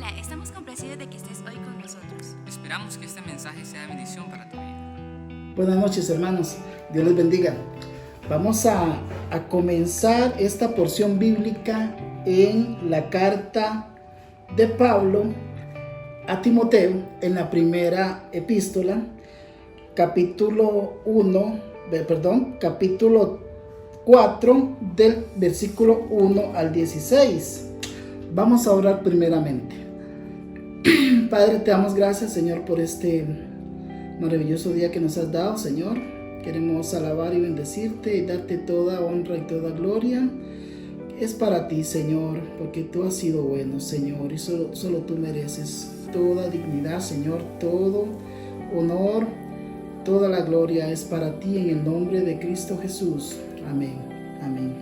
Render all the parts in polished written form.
Hola, estamos complacidos de que estés hoy con nosotros. Esperamos que este mensaje sea de bendición para tu vida. Buenas noches, hermanos. Dios les bendiga. Vamos a comenzar esta porción bíblica en la carta de Pablo a Timoteo, en la primera epístola, capítulo 4, del versículo 1 al 16. Vamos a orar primeramente. Padre, te damos gracias, Señor, por este maravilloso día que nos has dado, Señor. Queremos alabar y bendecirte y darte toda honra y toda gloria. Es para ti, Señor, porque tú has sido bueno, Señor, y solo tú mereces toda dignidad, Señor, todo honor, toda la gloria es para ti en el nombre de Cristo Jesús. Amén, amén.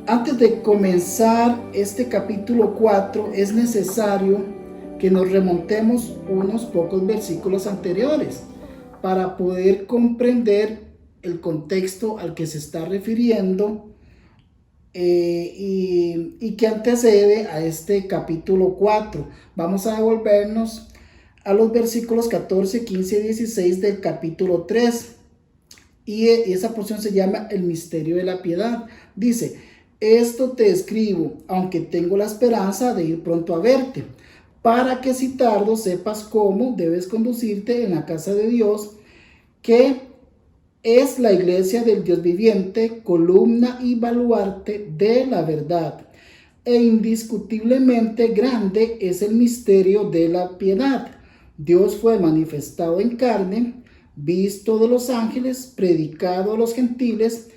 Antes de comenzar este capítulo 4, es necesario que nos remontemos unos pocos versículos anteriores para poder comprender el contexto al que se está refiriendo y que antecede a este capítulo 4. Vamos a devolvernos a los versículos 14, 15 y 16 del capítulo 3. Y esa porción se llama el misterio de la piedad. Dice: esto te escribo, aunque tengo la esperanza de ir pronto a verte, para que si tardo sepas cómo debes conducirte en la casa de Dios, que es la iglesia del Dios viviente, columna y baluarte de la verdad. E indiscutiblemente grande es el misterio de la piedad. Dios fue manifestado en carne, visto de los ángeles, predicado a los gentiles,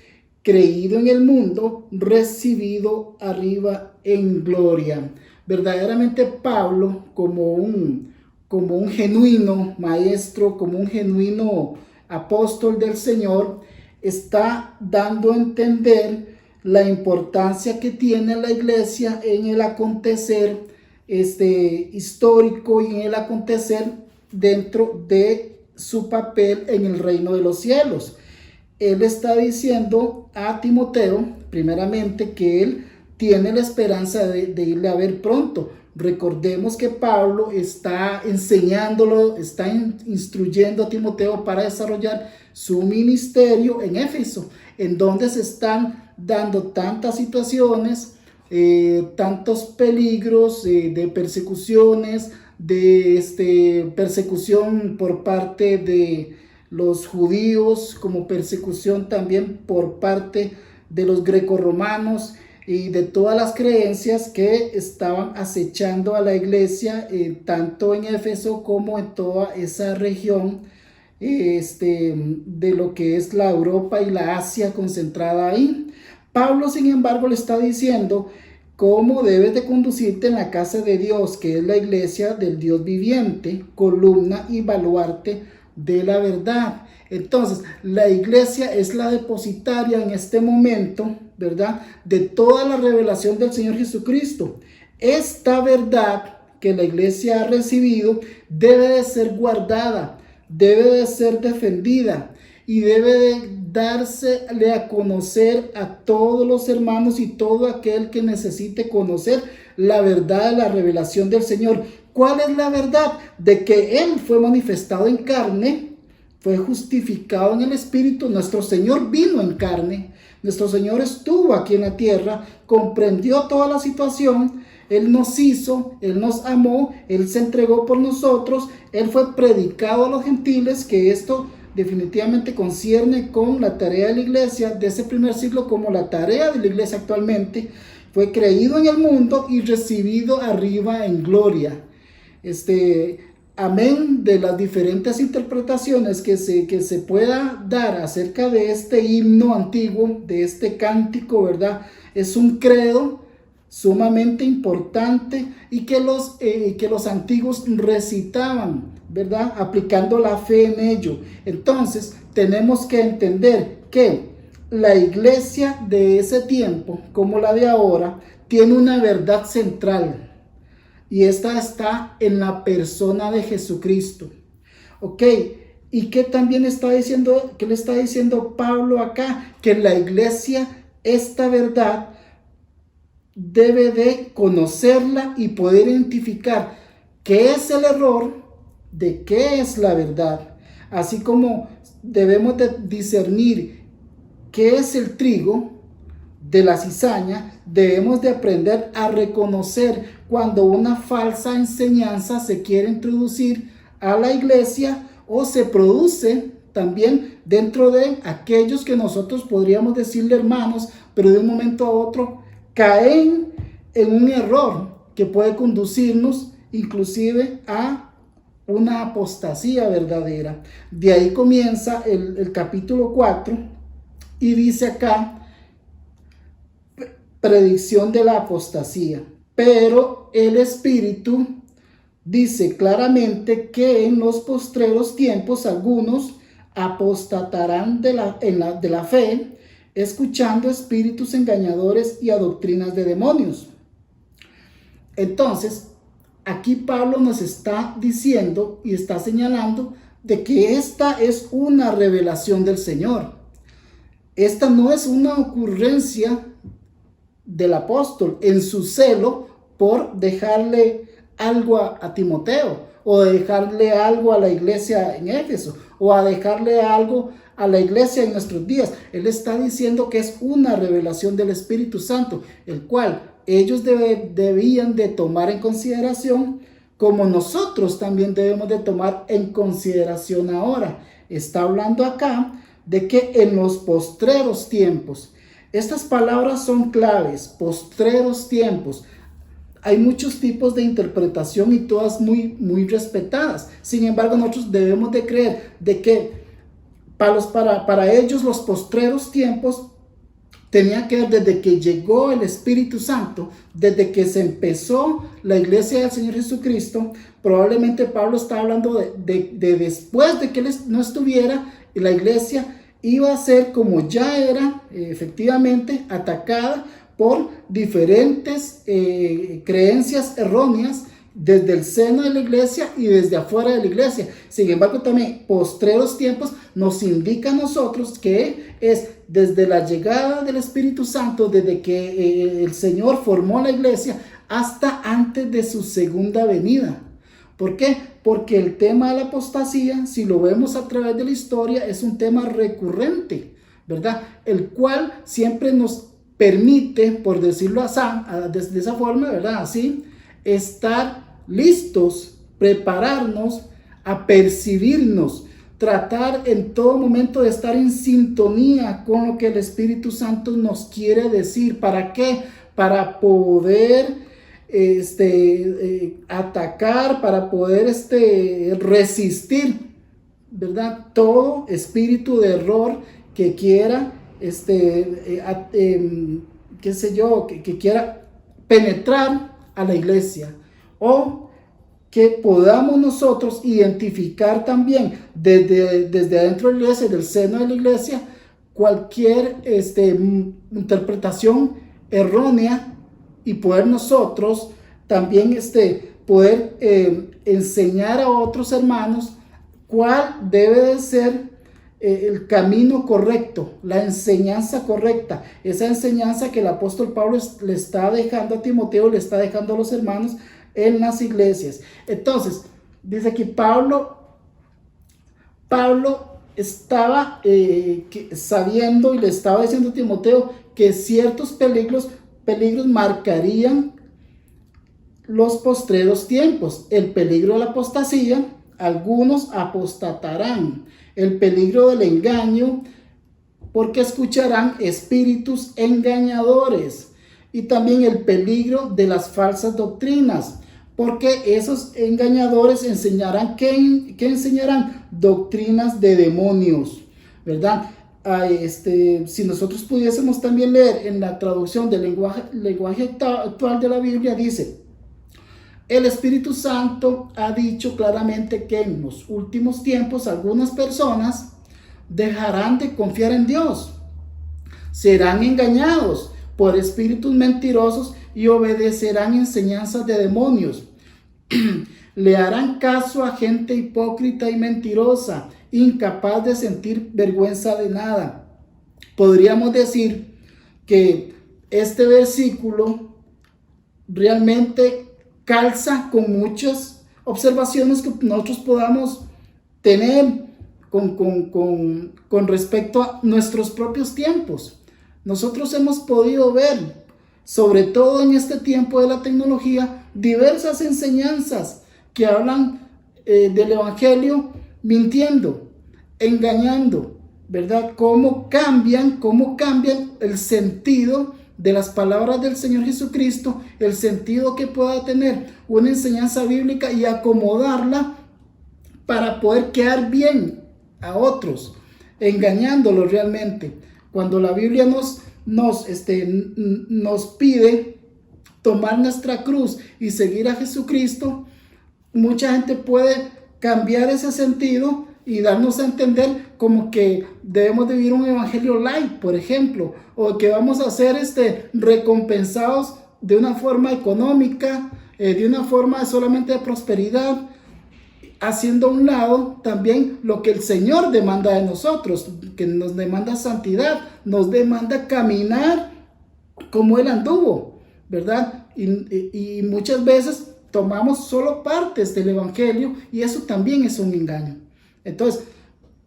creído en el mundo, recibido arriba en gloria. Verdaderamente Pablo, como un genuino maestro, como un genuino apóstol del Señor, está dando a entender la importancia que tiene la iglesia en el acontecer histórico y en el acontecer dentro de su papel en el reino de los cielos. Él está diciendo a Timoteo, primeramente, que él tiene la esperanza de irle a ver pronto. Recordemos que Pablo está enseñándolo, está instruyendo a Timoteo para desarrollar su ministerio en Éfeso, en donde se están dando tantas situaciones, tantos peligros de persecuciones, de persecución por parte de los judíos, como persecución también por parte de los grecorromanos y de todas las creencias que estaban acechando a la iglesia, tanto en Éfeso como en toda esa región de lo que es la Europa y la Asia concentrada ahí. Pablo, sin embargo, le está diciendo cómo debes de conducirte en la casa de Dios, que es la iglesia del Dios viviente, columna y baluarte de la verdad. Entonces, la iglesia es la depositaria en este momento, ¿verdad?, de toda la revelación del Señor Jesucristo. Esta verdad que la iglesia ha recibido debe de ser guardada, debe de ser defendida y debe de dársele a conocer a todos los hermanos y todo aquel que necesite conocer la verdad de la revelación del Señor. ¿Cuál es la verdad? De que Él fue manifestado en carne, fue justificado en el Espíritu. Nuestro Señor vino en carne, nuestro Señor estuvo aquí en la tierra, comprendió toda la situación, Él nos hizo, Él nos amó, Él se entregó por nosotros, Él fue predicado a los gentiles, que esto definitivamente concierne con la tarea de la iglesia de ese primer siglo, como la tarea de la iglesia actualmente. Fue creído en el mundo y recibido arriba en gloria. Amén de las diferentes interpretaciones que se pueda dar acerca de este himno antiguo, de este cántico, ¿verdad? Es un credo sumamente importante y que los antiguos recitaban, ¿verdad?, aplicando la fe en ello. Entonces tenemos que entender que la iglesia de ese tiempo, como la de ahora, tiene una verdad central, y esta está en la persona de Jesucristo. ¿Ok? ¿Y qué también está diciendo? ¿Qué le está diciendo Pablo acá? Que la iglesia, esta verdad, debe de conocerla y poder identificar qué es el error de qué es la verdad. Así como debemos de discernir qué es el trigo de la cizaña, debemos de aprender a reconocer cuando una falsa enseñanza se quiere introducir a la iglesia o se produce también dentro de aquellos que nosotros podríamos decirle hermanos, pero de un momento a otro caen en un error que puede conducirnos inclusive a una apostasía verdadera. De ahí comienza el capítulo 4 y dice acá, predicción de la apostasía. Pero el Espíritu dice claramente que en los postreros tiempos algunos apostatarán de la fe, escuchando espíritus engañadores y a doctrinas de demonios. Entonces, aquí Pablo nos está diciendo y está señalando de que esta es una revelación del Señor. Esta no es una ocurrencia del apóstol en su celo por dejarle algo a Timoteo, o dejarle algo a la iglesia en Éfeso, o a dejarle algo a la iglesia en nuestros días. Él está diciendo que es una revelación del Espíritu Santo, el cual ellos debían de tomar en consideración, como nosotros también debemos de tomar en consideración ahora. Está hablando acá de que en los postreros tiempos, estas palabras son claves, postreros tiempos. Hay muchos tipos de interpretación y todas muy respetadas. Sin embargo, nosotros debemos de creer de que para ellos los postreros tiempos tenía que ver desde que llegó el Espíritu Santo, desde que se empezó la iglesia del Señor Jesucristo. Probablemente Pablo está hablando de después de que él no estuviera, y la iglesia iba a ser, como ya era efectivamente, atacada por diferentes creencias erróneas desde el seno de la iglesia y desde afuera de la iglesia. Sin embargo, también postreros tiempos nos indica a nosotros que es desde la llegada del Espíritu Santo, desde que el Señor formó la iglesia hasta antes de su segunda venida. ¿Por qué? Porque el tema de la apostasía, si lo vemos a través de la historia, es un tema recurrente, ¿verdad? El cual siempre nos permite, por decirlo así, de esa forma, ¿verdad? Así, estar listos, prepararnos, a percibirnos, tratar en todo momento de estar en sintonía con lo que el Espíritu Santo nos quiere decir. ¿Para qué? Para poder atacar, para poder resistir, ¿verdad? Todo espíritu de error que quiera, que quiera penetrar a la iglesia, o que podamos nosotros identificar también desde adentro de la iglesia, del seno de la iglesia, cualquier interpretación errónea, y poder nosotros también poder enseñar a otros hermanos cuál debe de ser el camino correcto, la enseñanza correcta, esa enseñanza que el apóstol Pablo le está dejando a Timoteo, le está dejando a los hermanos en las iglesias. Entonces, dice aquí Pablo estaba sabiendo y le estaba diciendo a Timoteo que ciertos peligros marcarían los postreros tiempos. El peligro de la apostasía, algunos apostatarán. El peligro del engaño, porque escucharán espíritus engañadores. Y también el peligro de las falsas doctrinas, porque esos engañadores enseñarán, ¿qué enseñarán? Doctrinas de demonios, ¿verdad? Si nosotros pudiésemos también leer en la traducción del lenguaje actual de la Biblia, dice: el Espíritu Santo ha dicho claramente que en los últimos tiempos algunas personas dejarán de confiar en Dios, serán engañados por espíritus mentirosos y obedecerán enseñanzas de demonios. Le harán caso a gente hipócrita y mentirosa, incapaz de sentir vergüenza de nada. Podríamos decir que este versículo realmente calza con muchos observaciones que nosotros podamos tener con respecto a nuestros propios tiempos. Nosotros hemos podido ver, sobre todo en este tiempo de la tecnología, diversas enseñanzas que hablan del Evangelio mintiendo, engañando, ¿verdad? Cómo cambian el sentido de las palabras del Señor Jesucristo, el sentido que pueda tener una enseñanza bíblica y acomodarla para poder quedar bien a otros, engañándolos realmente. Cuando la Biblia nos pide tomar nuestra cruz y seguir a Jesucristo, mucha gente puede cambiar ese sentido y darnos a entender como que debemos de vivir un evangelio light, por ejemplo, o que vamos a ser recompensados de una forma económica, de una forma solamente de prosperidad, haciendo a un lado también lo que el Señor demanda de nosotros, que nos demanda santidad, nos demanda caminar como Él anduvo, ¿verdad? Y muchas veces tomamos solo partes del evangelio y eso también es un engaño. Entonces,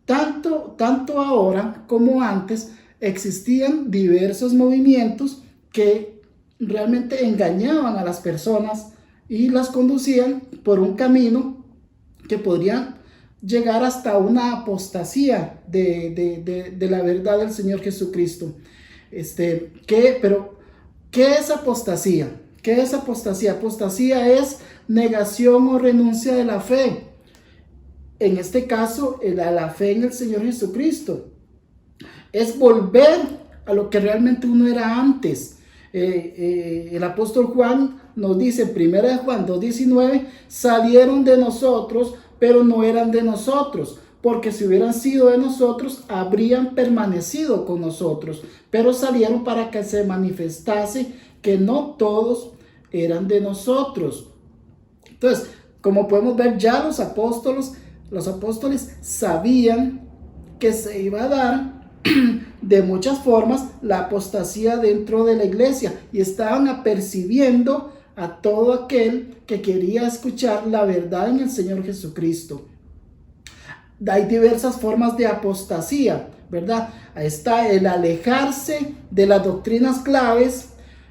tanto ahora como antes existían diversos movimientos que realmente engañaban a las personas y las conducían por un camino que podrían llegar hasta una apostasía de la verdad del Señor Jesucristo. Pero, ¿qué es apostasía? ¿Qué es apostasía? Apostasía es negación o renuncia de la fe. En este caso, la fe en el Señor Jesucristo. Es volver a lo que realmente uno era antes. El apóstol Juan nos dice en 1 Juan 2:19, salieron de nosotros, pero no eran de nosotros, porque si hubieran sido de nosotros, habrían permanecido con nosotros, pero salieron para que se manifestase que no todos eran de nosotros. Entonces, como podemos ver, ya los apóstoles sabían que se iba a dar de muchas formas la apostasía dentro de la iglesia y estaban apercibiendo a todo aquel que quería escuchar la verdad en el Señor Jesucristo. Hay diversas formas de apostasía, ¿verdad? Ahí está el alejarse de las doctrinas claves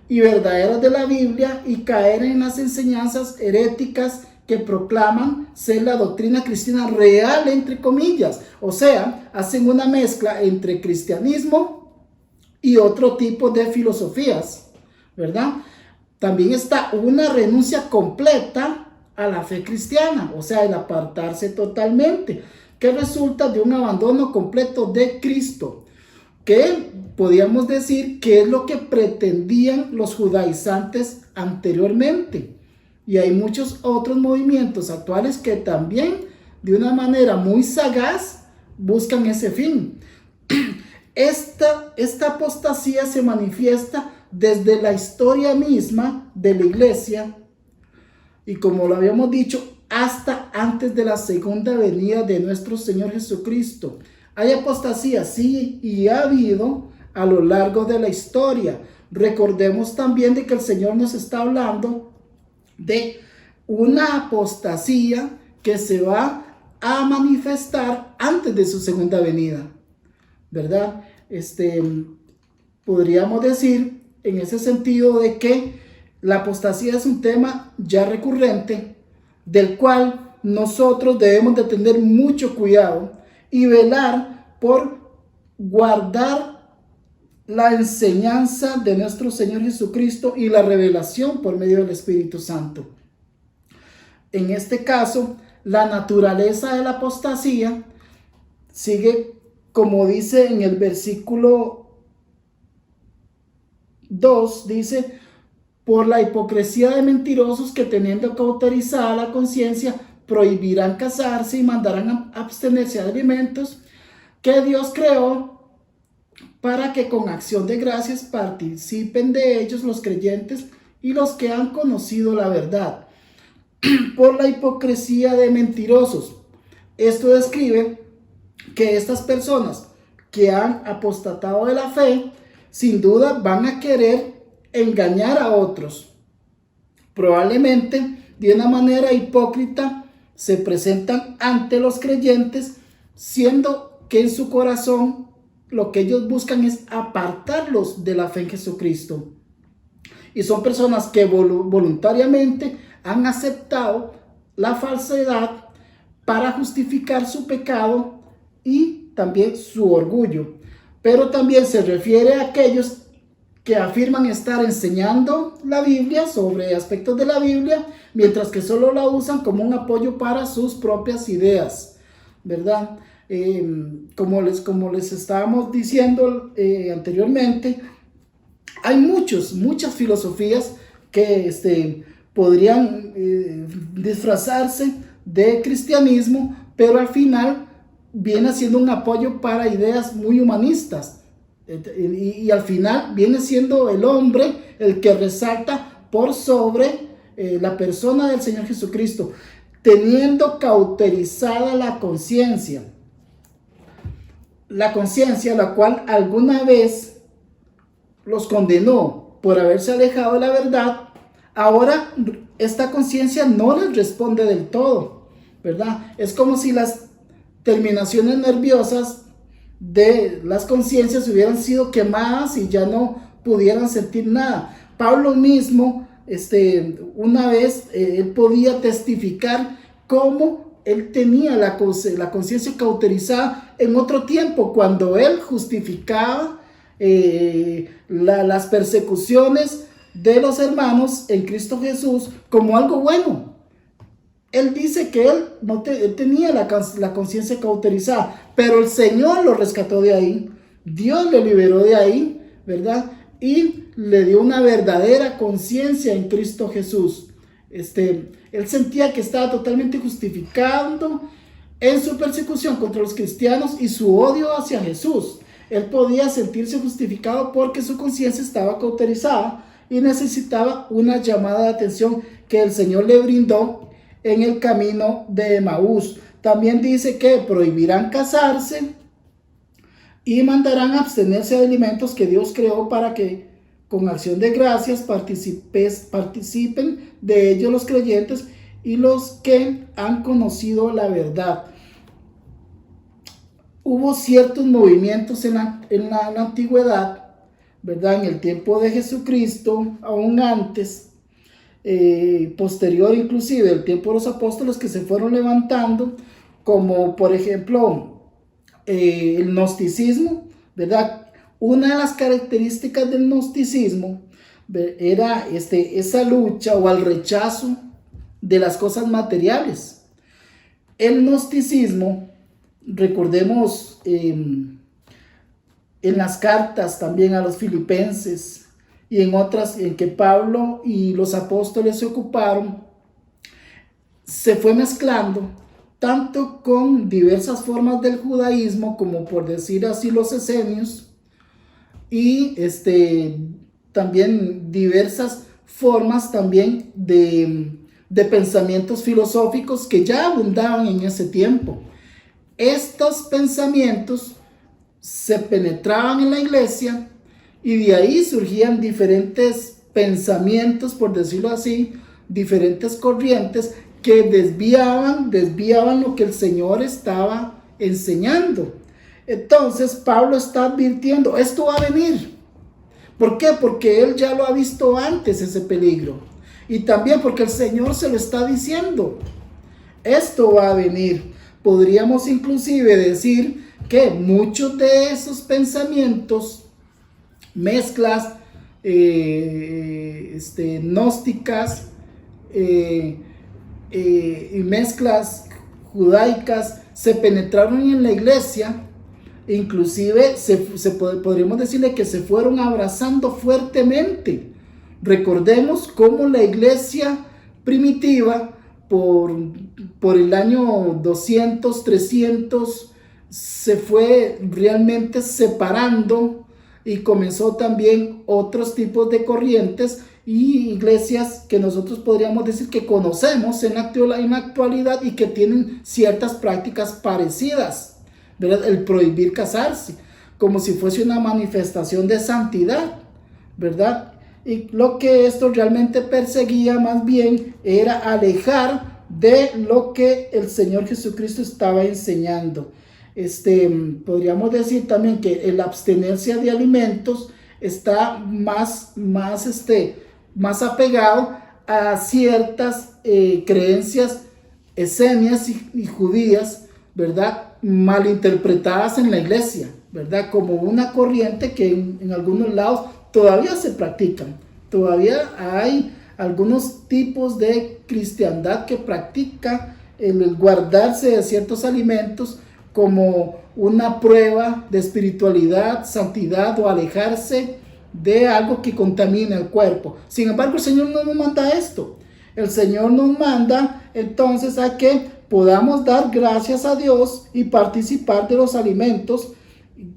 y verdaderas de la Biblia y caer en las enseñanzas heréticas que proclaman ser la doctrina cristiana real, entre comillas. O sea, hacen una mezcla entre cristianismo y otro tipo de filosofías, ¿verdad? También está una renuncia completa a la fe cristiana, o sea, el apartarse totalmente, que resulta de un abandono completo de Cristo, que podríamos decir que es lo que pretendían los judaizantes anteriormente. Y hay muchos otros movimientos actuales que también de una manera muy sagaz buscan ese fin. Esta apostasía se manifiesta desde la historia misma de la iglesia y, como lo habíamos dicho, hasta antes de la segunda venida de nuestro Señor Jesucristo. Hay apostasía, sí, y ha habido a lo largo de la historia. Recordemos también de que el Señor nos está hablando de una apostasía que se va a manifestar antes de su segunda venida, ¿verdad? Podríamos decir en ese sentido de que la apostasía es un tema ya recurrente, del cual nosotros debemos de tener mucho cuidado y velar por guardar la enseñanza de nuestro Señor Jesucristo y la revelación por medio del Espíritu Santo. En este caso, la naturaleza de la apostasía sigue, como dice en el versículo 2, dice: por la hipocresía de mentirosos que, teniendo cauterizada la conciencia, prohibirán casarse y mandarán abstenerse de alimentos que Dios creó, para que con acción de gracias participen de ellos los creyentes y los que han conocido la verdad. Por la hipocresía de mentirosos. Esto describe que estas personas que han apostatado de la fe, sin duda van a querer engañar a otros. Probablemente de una manera hipócrita se presentan ante los creyentes, siendo que en su corazón lo que ellos buscan es apartarlos de la fe en Jesucristo. Y son personas que voluntariamente han aceptado la falsedad para justificar su pecado y también su orgullo. Pero también se refiere a aquellos que afirman estar enseñando la Biblia sobre aspectos de la Biblia, mientras que solo la usan como un apoyo para sus propias ideas, ¿verdad? Como les estábamos diciendo anteriormente, hay muchas filosofías que podrían disfrazarse de cristianismo, pero al final viene siendo un apoyo para ideas muy humanistas. Y al final viene siendo el hombre el que resalta por sobre la persona del Señor Jesucristo, teniendo cauterizada la conciencia, la cual alguna vez los condenó por haberse alejado de la verdad. Ahora esta conciencia no les responde del todo, ¿verdad? Es como si las terminaciones nerviosas de las conciencias hubieran sido quemadas y ya no pudieran sentir nada. Pablo mismo, una vez, él podía testificar cómo él tenía la conciencia cauterizada en otro tiempo, cuando él justificaba las persecuciones de los hermanos en Cristo Jesús como algo bueno. Él dice que él tenía la conciencia cauterizada, pero el Señor lo rescató de ahí, Dios le liberó de ahí, ¿verdad? Y le dio una verdadera conciencia en Cristo Jesús. Él sentía que estaba totalmente justificando en su persecución contra los cristianos y su odio hacia Jesús. Él podía sentirse justificado porque su conciencia estaba cauterizada y necesitaba una llamada de atención que el Señor le brindó en el camino de Emaús. También dice que prohibirán casarse y mandarán abstenerse de alimentos que Dios creó para que con acción de gracias participen de ellos los creyentes y los que han conocido la verdad. Hubo ciertos movimientos en la antigüedad, ¿verdad? En el tiempo de Jesucristo, aún antes, posterior inclusive el tiempo de los apóstoles, que se fueron levantando, como por ejemplo el gnosticismo, ¿verdad? Una de las características del gnosticismo era esa lucha o al rechazo de las cosas materiales. El gnosticismo, recordemos en las cartas también a los filipenses y en otras en que Pablo y los apóstoles se ocuparon, se fue mezclando tanto con diversas formas del judaísmo, como por decir así los esenios, y también diversas formas también de pensamientos filosóficos que ya abundaban en ese tiempo. Estos pensamientos se penetraban en la iglesia y de ahí surgían diferentes pensamientos, por decirlo así, diferentes corrientes que desviaban lo que el Señor estaba enseñando. Entonces Pablo está advirtiendo, esto va a venir. ¿Por qué? Porque él ya lo ha visto antes, ese peligro. Y también porque el Señor se lo está diciendo. Esto va a venir. Podríamos inclusive decir que muchos de esos pensamientos, mezclas gnósticas y mezclas judaicas, se penetraron en la iglesia. Inclusive podríamos decirle que se fueron abrazando fuertemente. Recordemos cómo la iglesia primitiva por el año 200, 300 se fue realmente separando, y comenzó también otros tipos de corrientes y iglesias que nosotros podríamos decir que conocemos en la actualidad y que tienen ciertas prácticas parecidas, ¿verdad? El prohibir casarse como si fuese una manifestación de santidad, ¿verdad? y lo que esto realmente perseguía más bien era alejar de lo que el Señor Jesucristo estaba enseñando. Podríamos decir también que la abstenencia de alimentos está más apegado a ciertas creencias esenias y judías, ¿verdad? Malinterpretadas en la iglesia, ¿verdad? Como una corriente que en algunos lados todavía se practican. Todavía hay algunos tipos de cristiandad que practica el guardarse de ciertos alimentos como una prueba de espiritualidad, santidad o alejarse de algo que contamina el cuerpo. Sin embargo, el Señor no nos manda esto. El Señor nos manda entonces a que podamos dar gracias a Dios y participar de los alimentos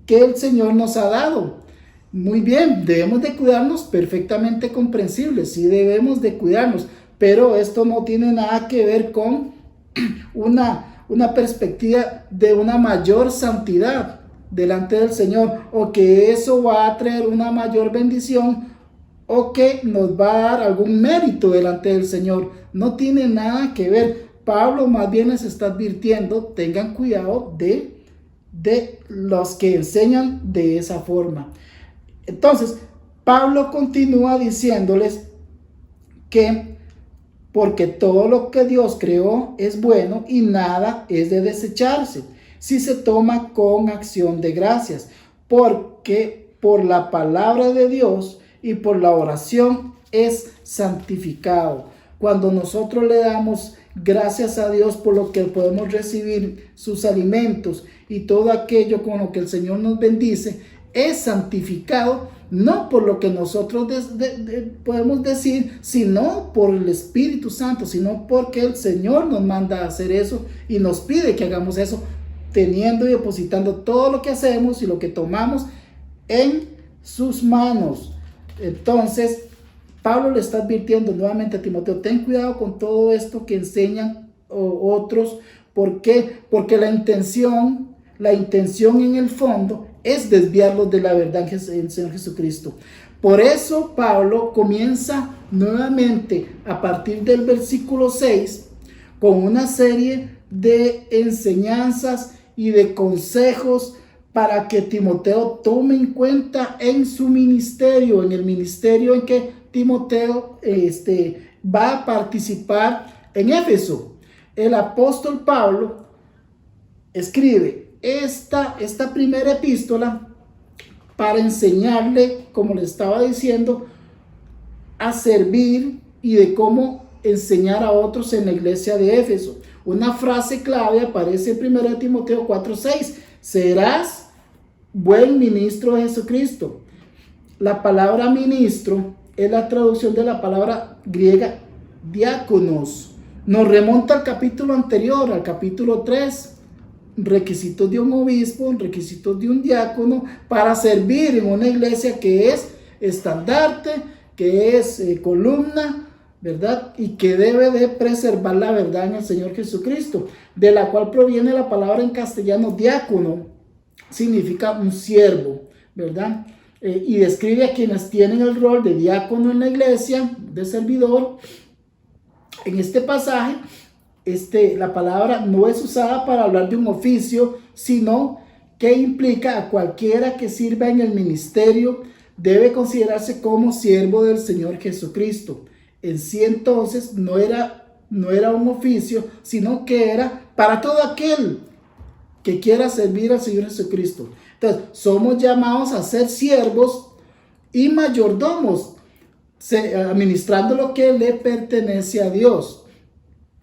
que el Señor nos ha dado. Muy bien, debemos de cuidarnos, perfectamente comprensible, sí debemos de cuidarnos, pero esto no tiene nada que ver con una perspectiva de una mayor santidad delante del Señor, o que eso va a traer una mayor bendición, o que nos va a dar algún mérito delante del Señor. No tiene nada que ver. Pablo más bien les está advirtiendo, tengan cuidado de los que enseñan de esa forma. Entonces, Pablo continúa diciéndoles que porque todo lo que Dios creó es bueno y nada es de desecharse si se toma con acción de gracias, porque por la palabra de Dios y por la oración es santificado. Cuando nosotros le damos gracias a Dios por lo que podemos recibir, sus alimentos y todo aquello con lo que el Señor nos bendice, es santificado, no por lo que nosotros podemos decir, sino por el Espíritu Santo, sino porque el Señor nos manda a hacer eso y nos pide que hagamos eso, teniendo y depositando todo lo que hacemos y lo que tomamos en sus manos. Entonces, Pablo le está advirtiendo nuevamente a Timoteo, ten cuidado con todo esto que enseñan otros. ¿Por qué? Porque la intención en el fondo es desviarlos de la verdad en Señor Jesucristo. Por eso Pablo comienza nuevamente a partir del versículo 6 con una serie de enseñanzas y de consejos para que Timoteo tome en cuenta en su ministerio, en el ministerio en que Timoteo va a participar en Éfeso. El apóstol Pablo escribe esta primera epístola para enseñarle, como le estaba diciendo, a servir y de cómo enseñar a otros en la iglesia de Éfeso. Una frase clave aparece en 1 Timoteo 4:6, serás buen ministro de Jesucristo. La palabra ministro es la traducción de la palabra griega diáconos. Nos remonta al capítulo anterior, al capítulo 3. Requisitos de un obispo, requisitos de un diácono para servir en una iglesia que es estandarte, que es columna, ¿verdad? Y que debe de preservar la verdad en el Señor Jesucristo, de la cual proviene la palabra en castellano diácono, significa un siervo, ¿verdad? Y describe a quienes tienen el rol de diácono en la iglesia, de servidor. En este pasaje, la palabra no es usada para hablar de un oficio, sino que implica a cualquiera que sirva en el ministerio, debe considerarse como siervo del Señor Jesucristo. En sí entonces no era un oficio, sino que era para todo aquel que quiera servir al Señor Jesucristo. Entonces, somos llamados a ser siervos y mayordomos, administrando lo que le pertenece a Dios,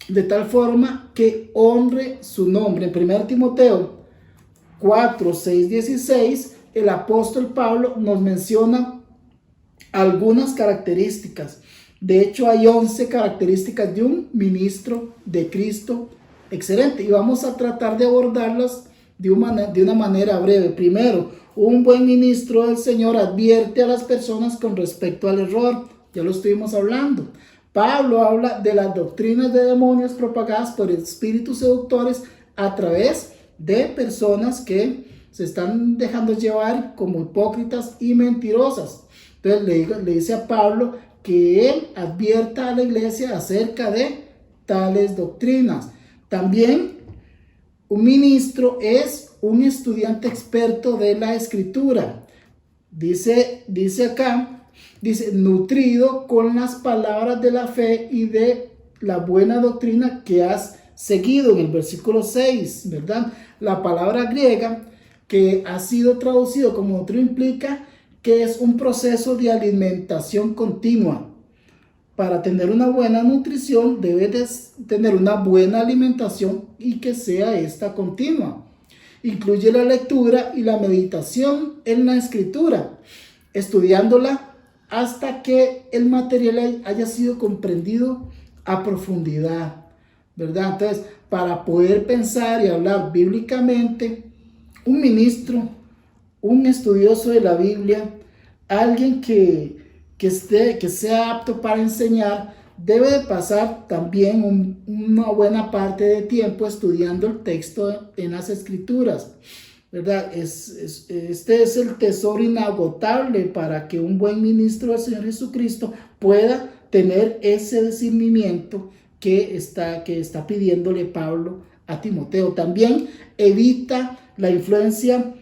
de tal forma que honre su nombre. En 1 Timoteo 4:6-16, el apóstol Pablo nos menciona algunas características. De hecho, hay 11 características de un ministro de Cristo excelente, y vamos a tratar de abordarlas de una manera breve. Primero, un buen ministro del Señor advierte a las personas con respecto al error. Ya lo estuvimos hablando. Pablo habla de las doctrinas de demonios propagadas por espíritus seductores a través de personas que se están dejando llevar como hipócritas y mentirosas. Entonces le dice a Pablo que él advierta a la iglesia acerca de tales doctrinas. También un ministro es un estudiante experto de la escritura. Dice acá, nutrido con las palabras de la fe y de la buena doctrina que has seguido, en el versículo 6, ¿verdad? La palabra griega que ha sido traducido como doctrina implica que es un proceso de alimentación continua. Para tener una buena nutrición debes tener una buena alimentación y que sea esta continua. Incluye la lectura y la meditación en la escritura, estudiándola hasta que el material haya sido comprendido a profundidad, ¿verdad? Entonces, para poder pensar y hablar bíblicamente, un ministro, un estudioso de la Biblia, alguien que sea apto para enseñar, debe de pasar también una buena parte de tiempo estudiando el texto en las escrituras, ¿verdad? Este es el tesoro inagotable para que un buen ministro del Señor Jesucristo pueda tener ese discernimiento que está pidiéndole Pablo a Timoteo. También evita la influencia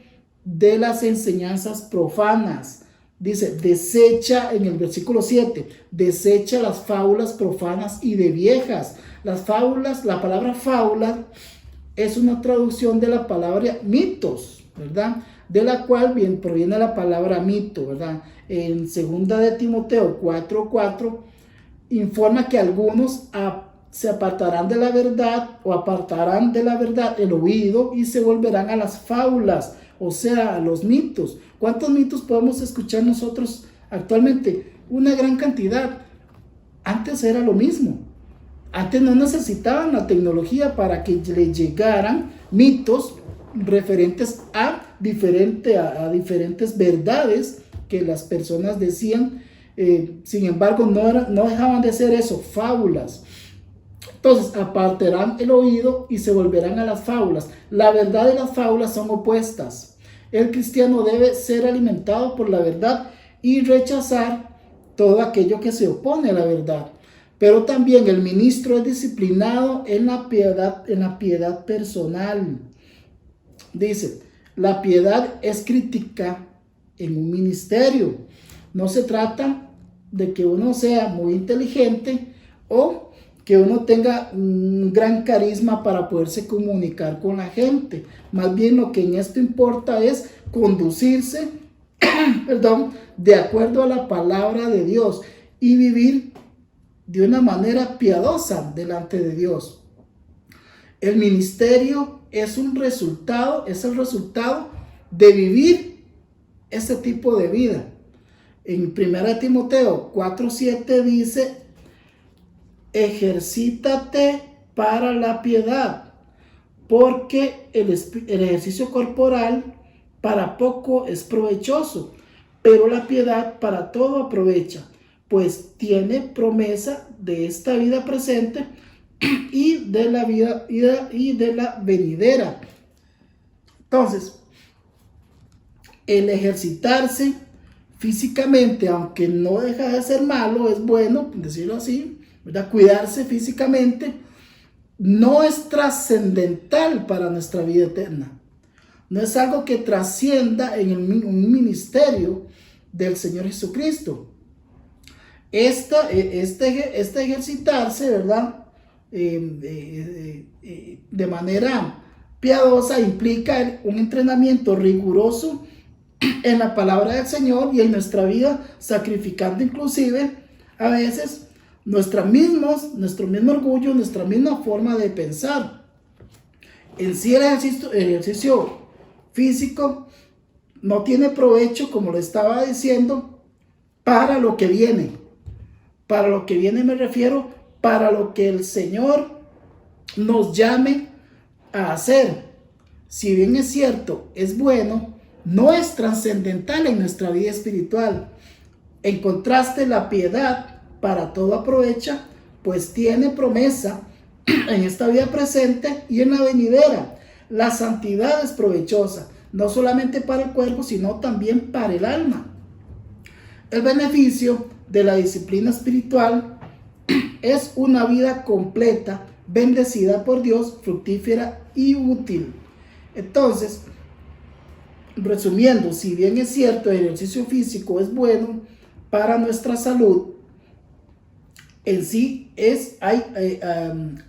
de las enseñanzas profanas. Dice, desecha, en el versículo 7, desecha las fábulas profanas y de viejas. Las fábulas, la palabra fábula es una traducción de la palabra mitos, ¿verdad? De la cual bien proviene la palabra mito, ¿verdad? En 2 de Timoteo 4:4 informa que algunos se apartarán de la verdad o apartarán de la verdad el oído y se volverán a las fábulas, o sea, a los mitos. ¿Cuántos mitos podemos escuchar nosotros actualmente? Una gran cantidad. Antes era lo mismo. Antes no necesitaban la tecnología para que le llegaran mitos referentes a diferentes verdades que las personas decían. Sin embargo, no dejaban de ser eso, fábulas. Entonces apartarán el oído y se volverán a las fábulas. La verdad y las fábulas son opuestas. El cristiano debe ser alimentado por la verdad y rechazar todo aquello que se opone a la verdad. Pero también el ministro es disciplinado en la piedad personal. Dice, la piedad es crítica en un ministerio. No se trata de que uno sea muy inteligente o que uno tenga un gran carisma para poderse comunicar con la gente. Más bien lo que en esto importa es conducirse, de acuerdo a la palabra de Dios y vivir de una manera piadosa delante de Dios. El ministerio es el resultado de vivir ese tipo de vida. En 1 Timoteo 4:7 dice, ejercítate para la piedad, porque el ejercicio corporal para poco es provechoso, pero la piedad para todo aprovecha, pues tiene promesa de esta vida presente y de la vida y de la venidera. Entonces, el ejercitarse físicamente, aunque no deja de ser malo, es bueno, decirlo así, ¿verdad? Cuidarse físicamente no es trascendental para nuestra vida eterna. No es algo que trascienda en un ministerio del Señor Jesucristo. Este ejercitarse, ¿verdad? De manera piadosa implica un entrenamiento riguroso en la palabra del Señor y en nuestra vida, sacrificando inclusive a veces nuestro mismo orgullo, nuestra misma forma de pensar. En sí el ejercicio físico no tiene provecho, como lo estaba diciendo, para lo que viene. Para lo que viene me refiero, para lo que el Señor nos llame a hacer. Si bien es cierto, es bueno, no es trascendental en nuestra vida espiritual. En contraste, la piedad para todo aprovecha, pues tiene promesa en esta vida presente y en la venidera. La santidad es provechosa, no solamente para el cuerpo, sino también para el alma. El beneficio de la disciplina espiritual es una vida completa, bendecida por Dios, fructífera y útil. Entonces, resumiendo, si bien es cierto, el ejercicio físico es bueno para nuestra salud, en sí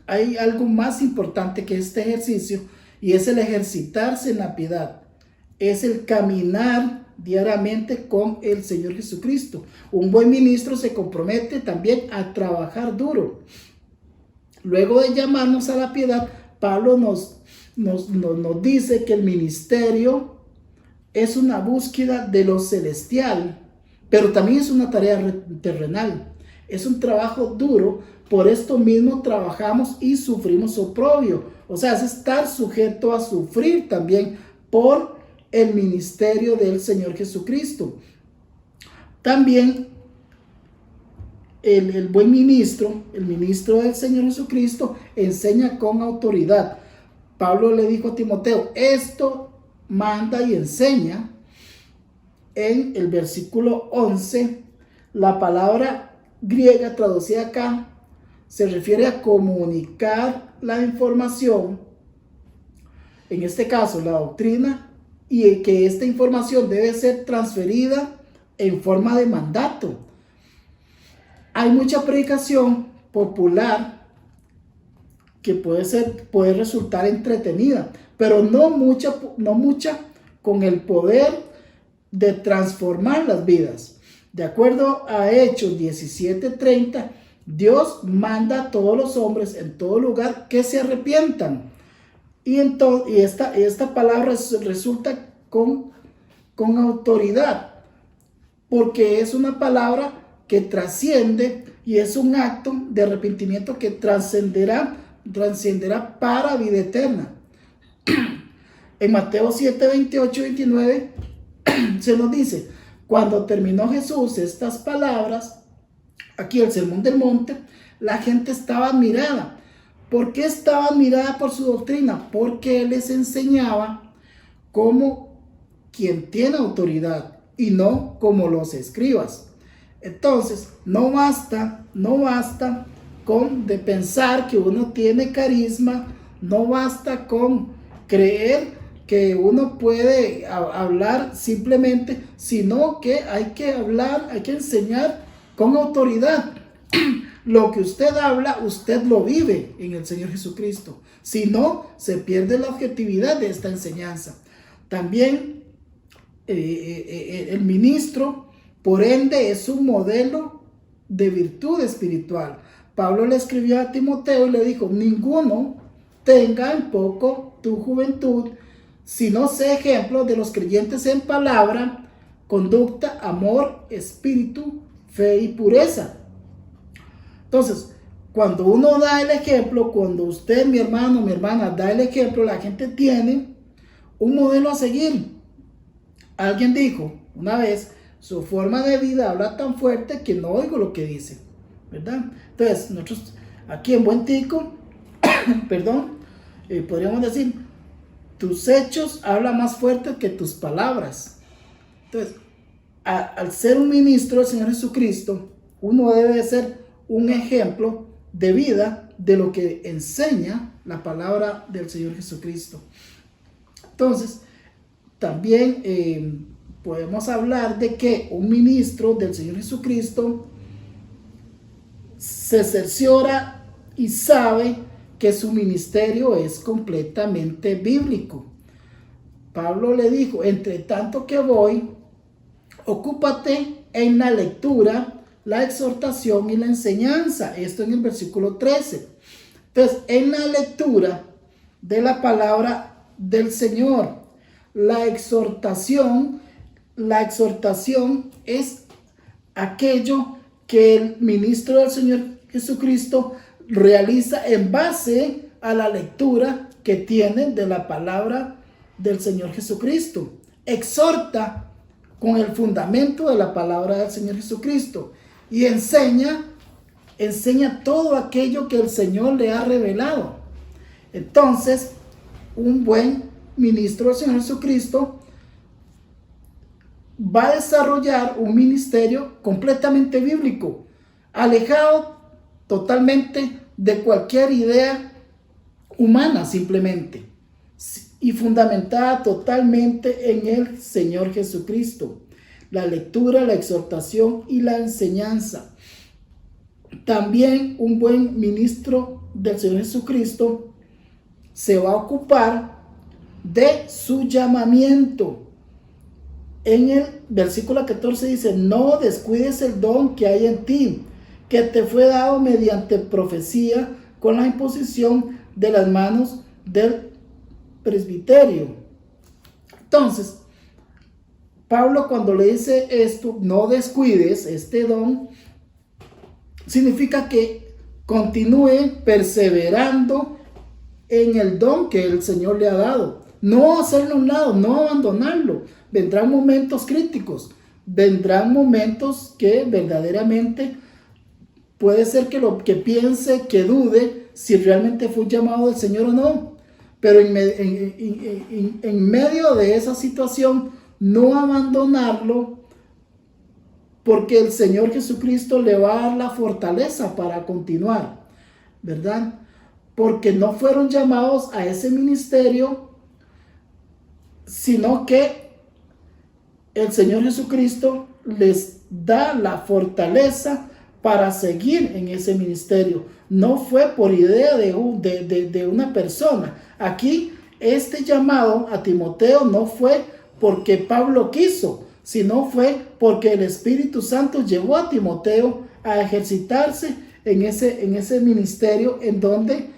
hay algo más importante que este ejercicio, y es el ejercitarse en la piedad, es el caminar diariamente con el Señor Jesucristo. Un buen ministro se compromete también a trabajar duro. Luego de llamarnos a la piedad, Pablo nos dice que el ministerio es una búsqueda de lo celestial, pero también es una tarea terrenal. Es un trabajo duro, por esto mismo trabajamos y sufrimos oprobio. O sea, es estar sujeto a sufrir también por el ministerio del Señor Jesucristo. También el buen ministro, el ministro del Señor Jesucristo, enseña con autoridad. Pablo le dijo a Timoteo, esto manda y enseña. En el versículo 11, la palabra griega traducida acá se refiere a comunicar la información, en este caso la doctrina, y que esta información debe ser transferida en forma de mandato. Hay mucha predicación popular que puede resultar entretenida, pero no mucha con el poder de transformar las vidas. De acuerdo a Hechos 17:30, Dios manda a todos los hombres en todo lugar que se arrepientan. Y esta palabra resulta con autoridad, porque es una palabra que trasciende y es un acto de arrepentimiento que trascenderá para vida eterna. En Mateo 7, 28 y 29 se nos dice, cuando terminó Jesús estas palabras, aquí el Sermón del Monte, la gente estaba admirada. ¿Por qué estaba admirada por su doctrina? Porque Él les enseñaba como quien tiene autoridad y no como los escribas. Entonces, no basta con de pensar que uno tiene carisma, no basta con creer que uno puede hablar simplemente, sino que hay que hablar, hay que enseñar con autoridad. Lo que usted habla, usted lo vive en el Señor Jesucristo. Si no, se pierde la objetividad de esta enseñanza. También el ministro, por ende, es un modelo de virtud espiritual. Pablo le escribió a Timoteo y le dijo, ninguno tenga en poco tu juventud, sino sé ejemplo de los creyentes en palabra, conducta, amor, espíritu, fe y pureza. Entonces, cuando uno da el ejemplo, cuando usted, mi hermano, mi hermana, da el ejemplo, la gente tiene un modelo a seguir. Alguien dijo una vez, su forma de vida habla tan fuerte que no oigo lo que dice, ¿verdad? Entonces, nosotros aquí en Buen Tico, podríamos decir, tus hechos hablan más fuerte que tus palabras. Entonces, al ser un ministro del Señor Jesucristo, uno debe ser un ejemplo de vida de lo que enseña la palabra del Señor Jesucristo. Entonces, también podemos hablar de que un ministro del Señor Jesucristo se cerciora y sabe que su ministerio es completamente bíblico. Pablo le dijo, entre tanto que voy, ocúpate en la lectura, la exhortación y la enseñanza. Esto en el versículo 13. Entonces, en la lectura de la palabra del Señor, la exhortación es aquello que el ministro del Señor Jesucristo realiza en base a la lectura que tiene de la palabra del Señor Jesucristo. Exhorta con el fundamento de la palabra del Señor Jesucristo y enseña todo aquello que el Señor le ha revelado. Entonces, un buen ministro del Señor Jesucristo va a desarrollar un ministerio completamente bíblico, alejado totalmente de cualquier idea humana simplemente, y fundamentada totalmente en el Señor Jesucristo. La lectura, la exhortación y la enseñanza. También un buen ministro del Señor Jesucristo se va a ocupar de su llamamiento. En el versículo 14 dice: no descuides el don que hay en ti, que te fue dado mediante profecía con la imposición de las manos del presbiterio. Entonces, Pablo, cuando le dice esto, no descuides este don, significa que continúe perseverando en el don que el Señor le ha dado. No hacerlo a un lado, no abandonarlo. Vendrán momentos críticos, vendrán momentos que verdaderamente puede ser que piense, que dude si realmente fue un llamado del Señor o no. Pero en medio de esa situación, no abandonarlo, porque el Señor Jesucristo le va a dar la fortaleza para continuar, ¿verdad? Porque no fueron llamados a ese ministerio, sino que el Señor Jesucristo les da la fortaleza para seguir en ese ministerio. No fue por idea de una persona. Aquí este llamado a Timoteo no fue porque Pablo quiso, sino fue porque el Espíritu Santo llevó a Timoteo a ejercitarse en ese ministerio en donde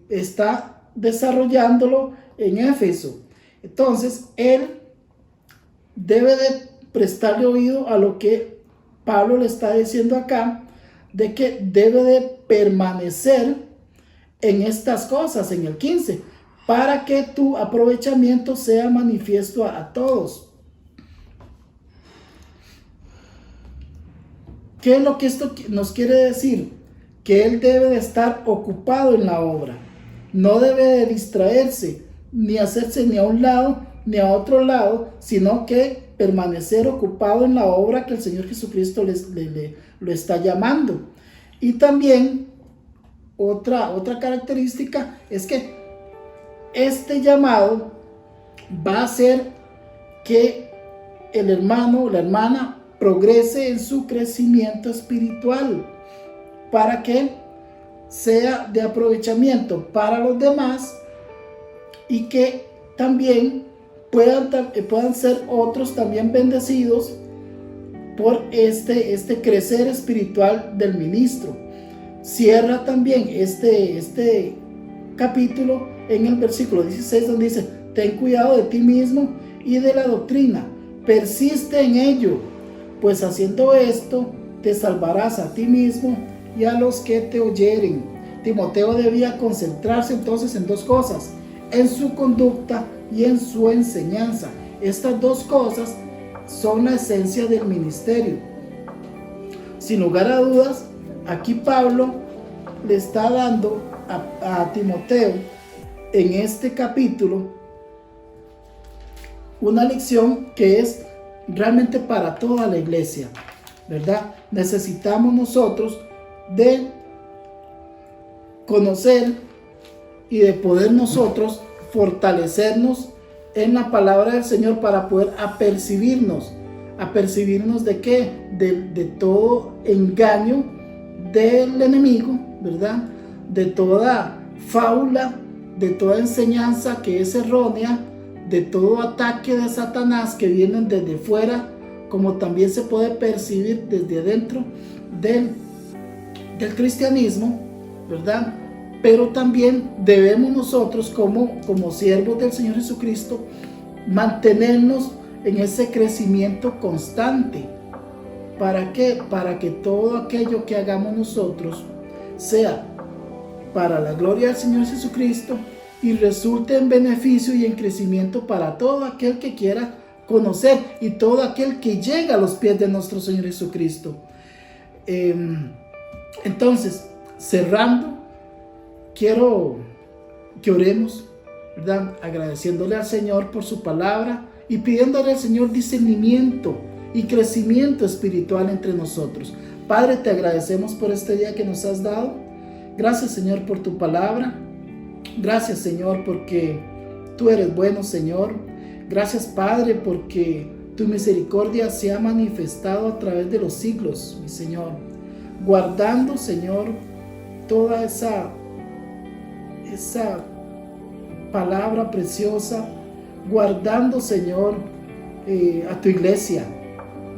está desarrollándolo en Éfeso. Entonces, él debe de prestarle oído a lo que Pablo le está diciendo acá, de que debe de permanecer en estas cosas, en el 15, para que tu aprovechamiento sea manifiesto a todos. ¿Qué es lo que esto nos quiere decir? Que él debe de estar ocupado en la obra, no debe de distraerse, ni hacerse ni a un lado ni a otro lado, sino que permanecer ocupado en la obra que el Señor Jesucristo lo está llamando. Y también otra característica es que este llamado va a hacer que el hermano o la hermana progrese en su crecimiento espiritual, para que sea de aprovechamiento para los demás y que también puedan ser otros también bendecidos por este crecer espiritual del ministro. Cierra también este capítulo en el versículo 16, donde dice: ten cuidado de ti mismo y de la doctrina, persiste en ello, pues haciendo esto te salvarás a ti mismo y a los que te oyeren. Timoteo debía concentrarse entonces en dos cosas: en su conducta y en su enseñanza. Estas dos cosas son la esencia del ministerio. Sin lugar a dudas, aquí Pablo le está dando a Timoteo en este capítulo una lección que es realmente para toda la iglesia, ¿verdad? Necesitamos nosotros de conocer y de poder nosotros fortalecernos en la palabra del Señor para poder apercibirnos de qué, de todo engaño del enemigo, ¿verdad? De toda fábula, de toda enseñanza que es errónea, de todo ataque de Satanás que vienen desde fuera, como también se puede percibir desde adentro del cristianismo, ¿verdad? Pero también debemos nosotros como siervos del Señor Jesucristo mantenernos en ese crecimiento constante. ¿Para qué? Para que todo aquello que hagamos nosotros sea para la gloria del Señor Jesucristo y resulte en beneficio y en crecimiento para todo aquel que quiera conocer y todo aquel que llega a los pies de nuestro Señor Jesucristo. Entonces, cerrando, quiero que oremos, ¿verdad? Agradeciéndole al Señor por su palabra y pidiéndole al Señor discernimiento y crecimiento espiritual entre nosotros. Padre, te agradecemos por este día que nos has dado. Gracias, Señor, por tu palabra. Gracias, Señor, porque tú eres bueno, Señor. Gracias, Padre, porque tu misericordia se ha manifestado a través de los siglos, mi Señor. Guardando, Señor, toda esa palabra preciosa. Guardando, Señor, a tu iglesia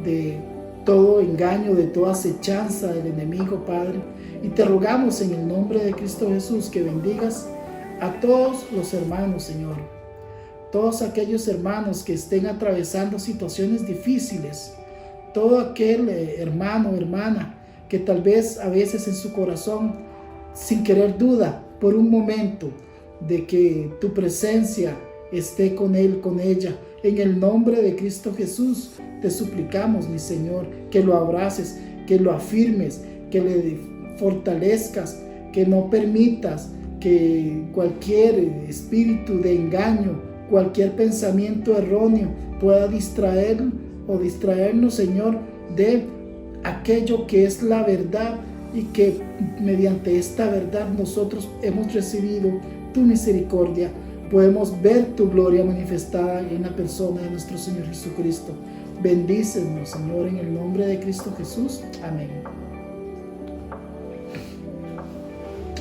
de todo engaño, de toda acechanza del enemigo, Padre. Y te rogamos en el nombre de Cristo Jesús que bendigas a todos los hermanos, Señor. Todos aquellos hermanos que estén atravesando situaciones difíciles. Todo aquel hermano o hermana que tal vez a veces en su corazón, sin querer, duda por un momento de que tu presencia esté con él, con ella. En el nombre de Cristo Jesús te suplicamos, mi Señor, que lo abraces, que lo afirmes, que le fortalezcas, que no permitas que cualquier espíritu de engaño, cualquier pensamiento erróneo pueda distraer o distraernos, Señor, de aquello que es la verdad, y que mediante esta verdad nosotros hemos recibido tu misericordia. Podemos ver tu gloria manifestada en la persona de nuestro Señor Jesucristo. Bendícenos, Señor, en el nombre de Cristo Jesús. Amén.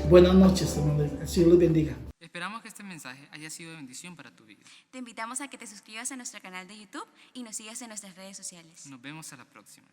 Buenas noches, hermanos. El Señor les bendiga. Esperamos que este mensaje haya sido de bendición para tu vida. Te invitamos a que te suscribas a nuestro canal de YouTube y nos sigas en nuestras redes sociales. Nos vemos a la próxima.